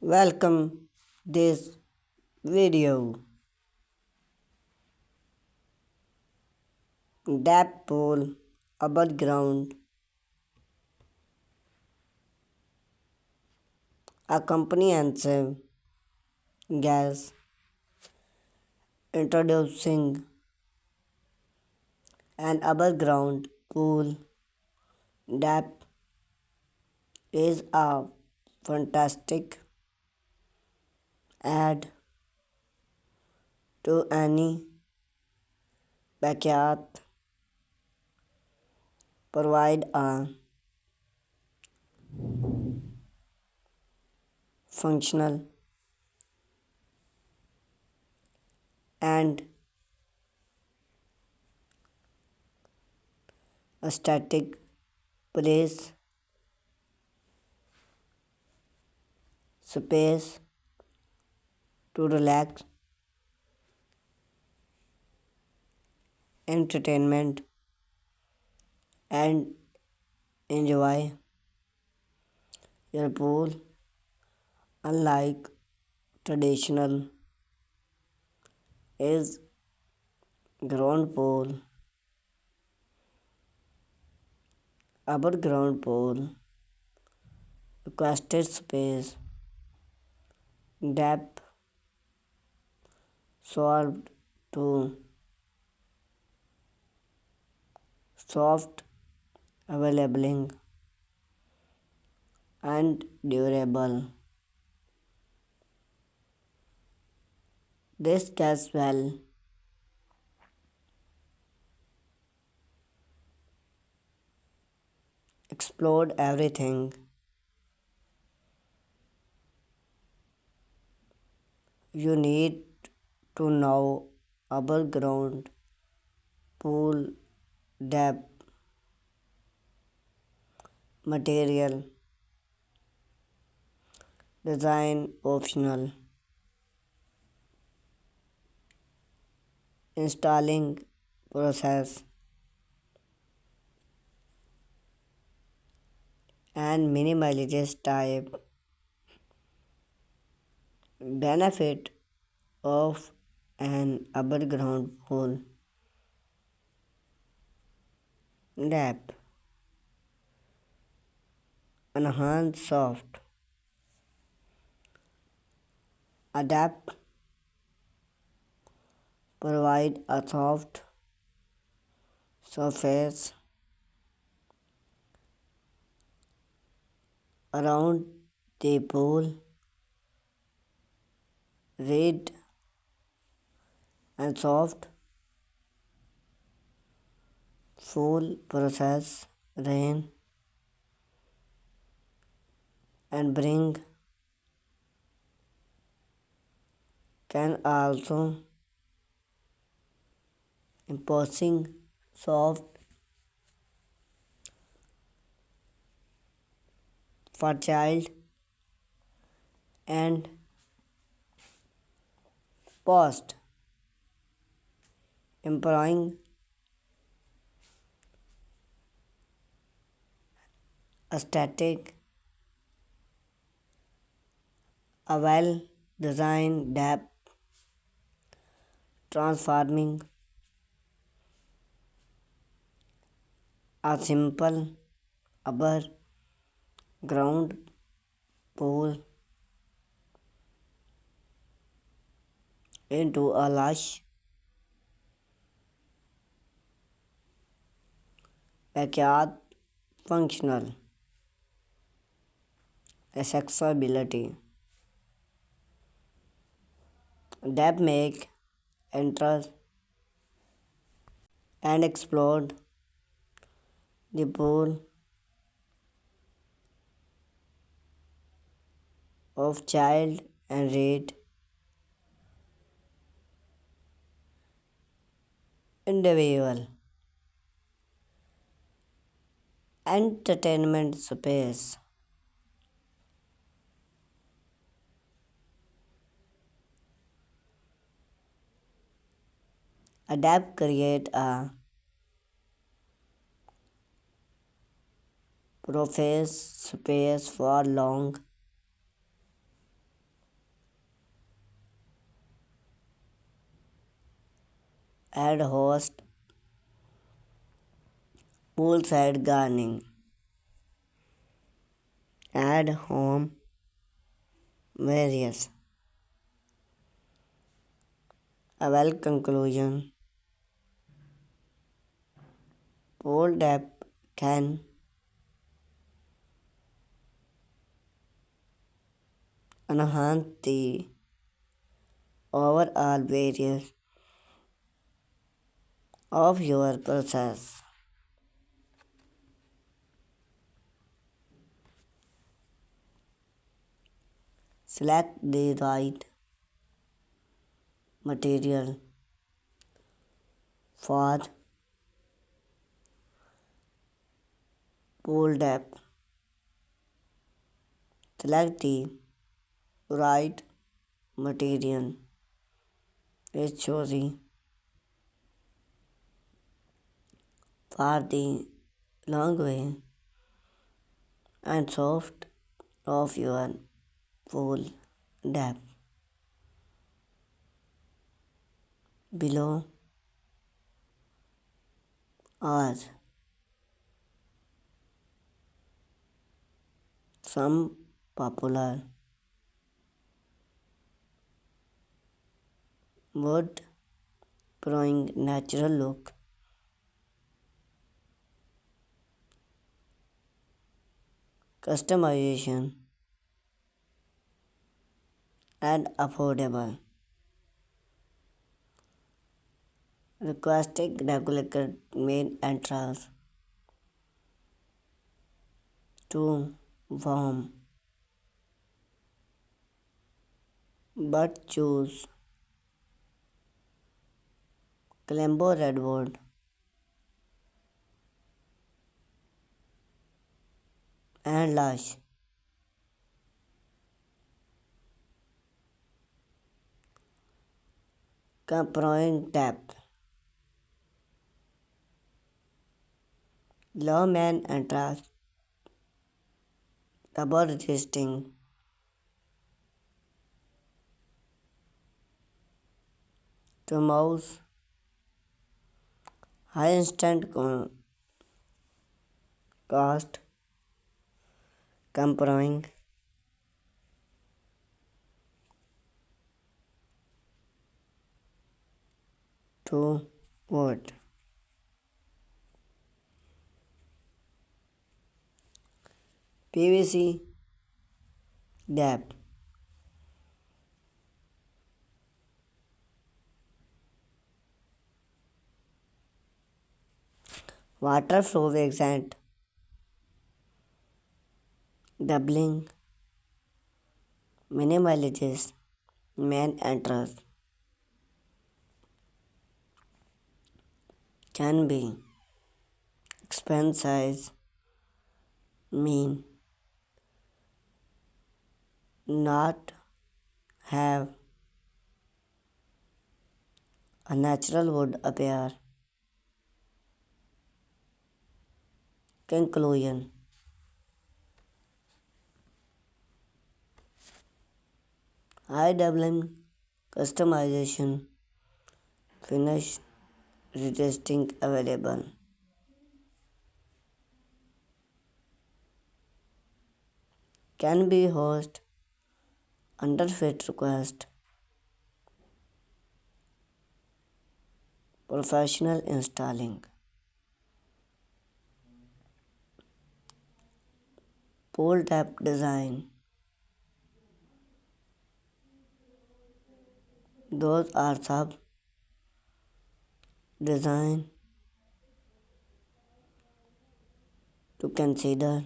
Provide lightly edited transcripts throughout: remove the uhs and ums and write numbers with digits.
Welcome this video. Dap pool above ground, a comprehensive gas introducing an above ground pool. Dap is a fantastic add to any backyard. Provide a functional and a static place space to relax, entertainment, and enjoy your pool. Unlike traditional is ground pool, above ground pool requested space, depth solved to soft, available, and durable. This gas well explode everything you need to know above ground pool depth, material, design optional, installing process, and minimalist type. Benefit of an above ground pool depth, enhance soft, adapt, provide a soft surface around the pool, read and soft, full process, rain, and bring can also imposing soft for child and post employing a static, a well designed depth transforming a simple above ground pool into a lush backyard functional accessibility that make enter and explore the pool of child and read individual entertainment space. Adapt create a profess space for long Add host poolside gardening. Add home various. A well conclusion. Pool depth can enhance the overall variance of your process. Select the right material for pool depth. Select the right material is chosen for the long way and soft of your pool depth. Below are some popular wood growing natural look, customization, and affordable. Requesting regulated main entrance to warm, but choose Clembo redwood and lush. Comprising depth. Low main entrance, double resisting, to mouse, high instant cost, comprising to wood. PVC depth. Water flow extent, doubling, minimalizes main entrance can be expand size mean not have a natural wood appear. Conclusion. High doubling customization finish resisting available. Can be host under fit request. Professional installing. Pool tap design. Those are sub design to consider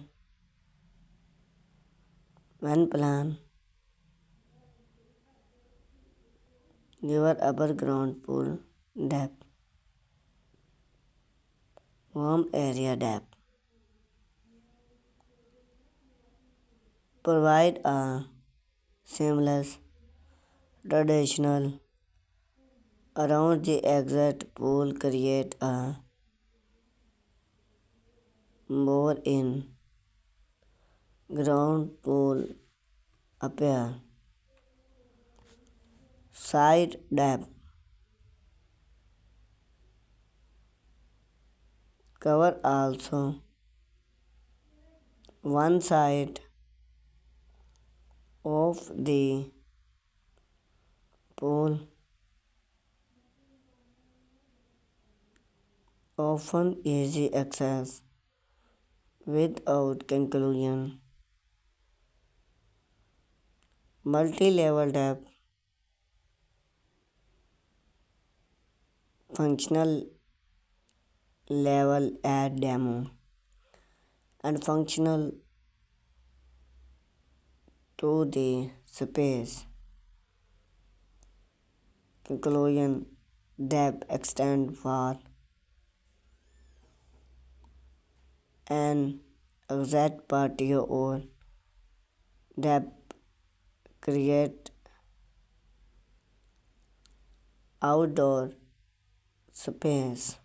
when plan your upper ground pool depth, warm area depth. Provide a seamless traditional around the exit pool. Create a more in ground pool appear. Side depth. Cover also one side of the pool, often easy access without conclusion. Multi-level depth, functional level add demo, and functional to the space. Conclusion, depth extend for an exact patio or depth create outdoor space.